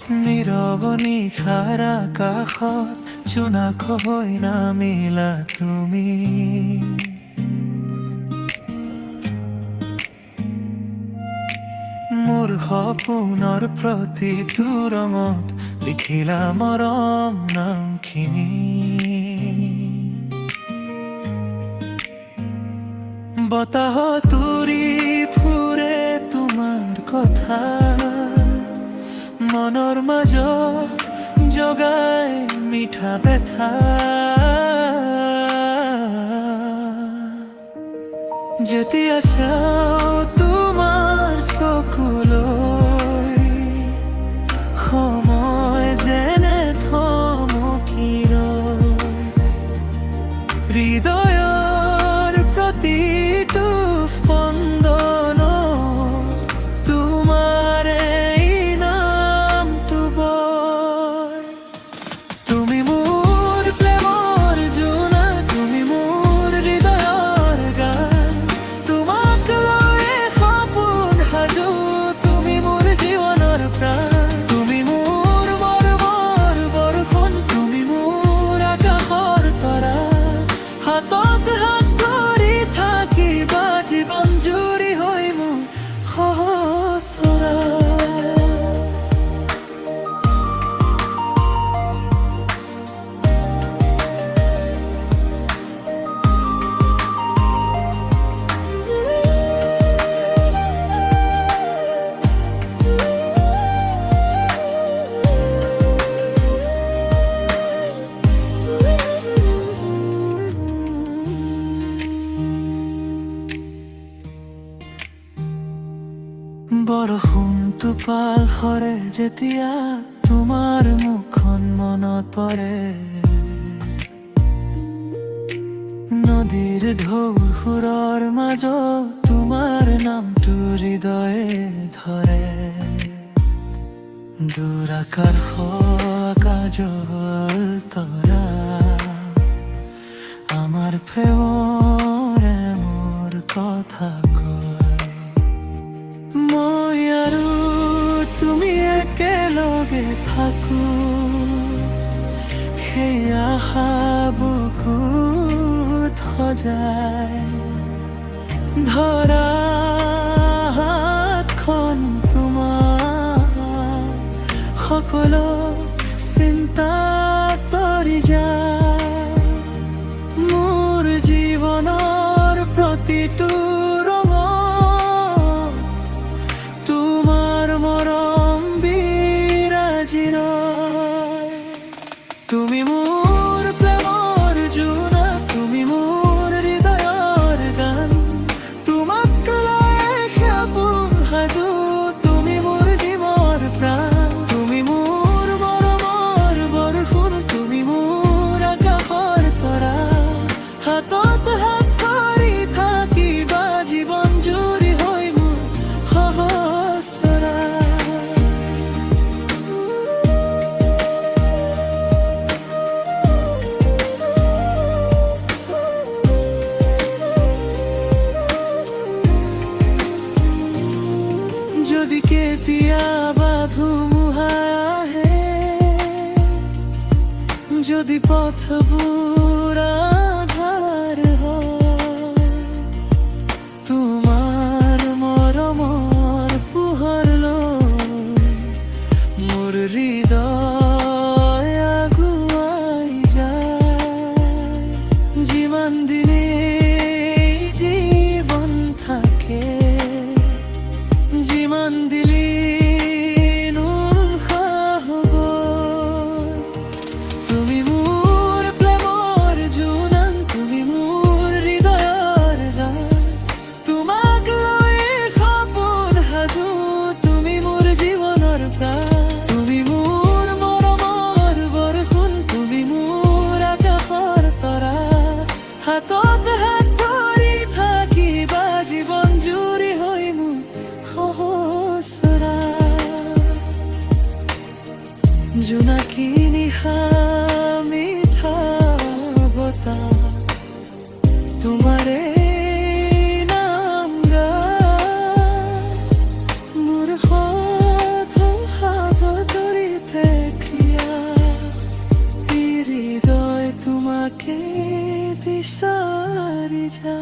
নীৰৱ নিশাৰ আকাশত জোনাক হৈ নামিলা তুমি। মোৰ সপোনৰ প্ৰতিটো ৰঙত লিখিলা মৰম নামখিনি। বতাহত উৰি ফুৰে তোমাৰ কথা, মনৰ মাজত জগাই মিঠা ব্যথা। যেতিয়া চাওঁ তোমাৰ চকুলৈ, সময় যেনে থমকি ৰয়। হৃদয়ৰ প্ৰতিটো স্পন্দন তোমাৰ এই নামটো বয়। তুমি মোৰ প্ৰেমৰ জোনা, তুমি মোৰ হৃদয়ৰ গান। তোমাক লৈ সপোন সাজো, তুমি মোৰ জীৱনৰ প্ৰাণ। তুমি মোৰ মৰমৰ বৰষুণ, তুমি মোৰ আকাশৰ তৰা। হাতত হাত ধৰি থাকিবা জীৱন জুৰি হৈ মোৰ সহচৰা। বৰষুণটো পাল সৰে যেতিয়া তোমাৰ মুখখন মনত পৰে। নদীৰ ঢৌৰ সুৰৰ মাজত তোমাৰ নামটো হৃদয়ে ধৰে। দূৰ আকাশ কাজল তৰা, আমাৰ প্ৰেমৰে মোৰ কথা কয়। মই আৰু তুমি একেলগে থাকো, সেই আশা বুকুত সজাই। ধৰা হাতখন তোমাৰ, সকলো চিন্তা তৰি যায়। মোৰ জীৱনৰ প্ৰতিটো মৰম বিৰাজি ৰয়। তুমি মোৰ প্ৰেমৰ জোনা, তুমি মোৰ হৃদয়ৰ গান। তোমাক লৈ সপোন সাজো, তুমি মোৰ জীৱৰ প্ৰাণ। তুমি মোৰ মৰমৰ বৰষুণ, তুমি মোৰ আকাশৰ তৰা। হাতত হাত ধৰি থাকিবা জীৱন জুৰি হৈ মোৰ সহচৰা। যদি কেতিয়াবা ধুমুহা আহে, যদি পথবোৰ আন্ধাৰ হয়, তোমাৰ মৰমৰ পোহৰ লৈ মোৰ হৃদয় আগুৱাই যায়। যিমান দিনে জীৱন থাকে, যিমান দিলি হ'ব। তুমি মোৰ প্ৰেমৰ জোনা, তুমি মোৰ হৃদয়ৰ গান। তোমাক লৈ সপোন সাজো, তুমি মোৰ জীৱনৰ প্ৰাণ। তুমি মোৰ মৰমৰ বৰষুণ, তুমি মোৰ আকাশৰ তৰা। হাতত হাত ধৰি থাকিবা জীৱন জুৰি হৈ মোৰ সহচৰা। জোনাকী নিশা মিঠা বতাহ, তোমাৰে নাম গায়। মোৰ হাতত ধৰি বিচাৰি যা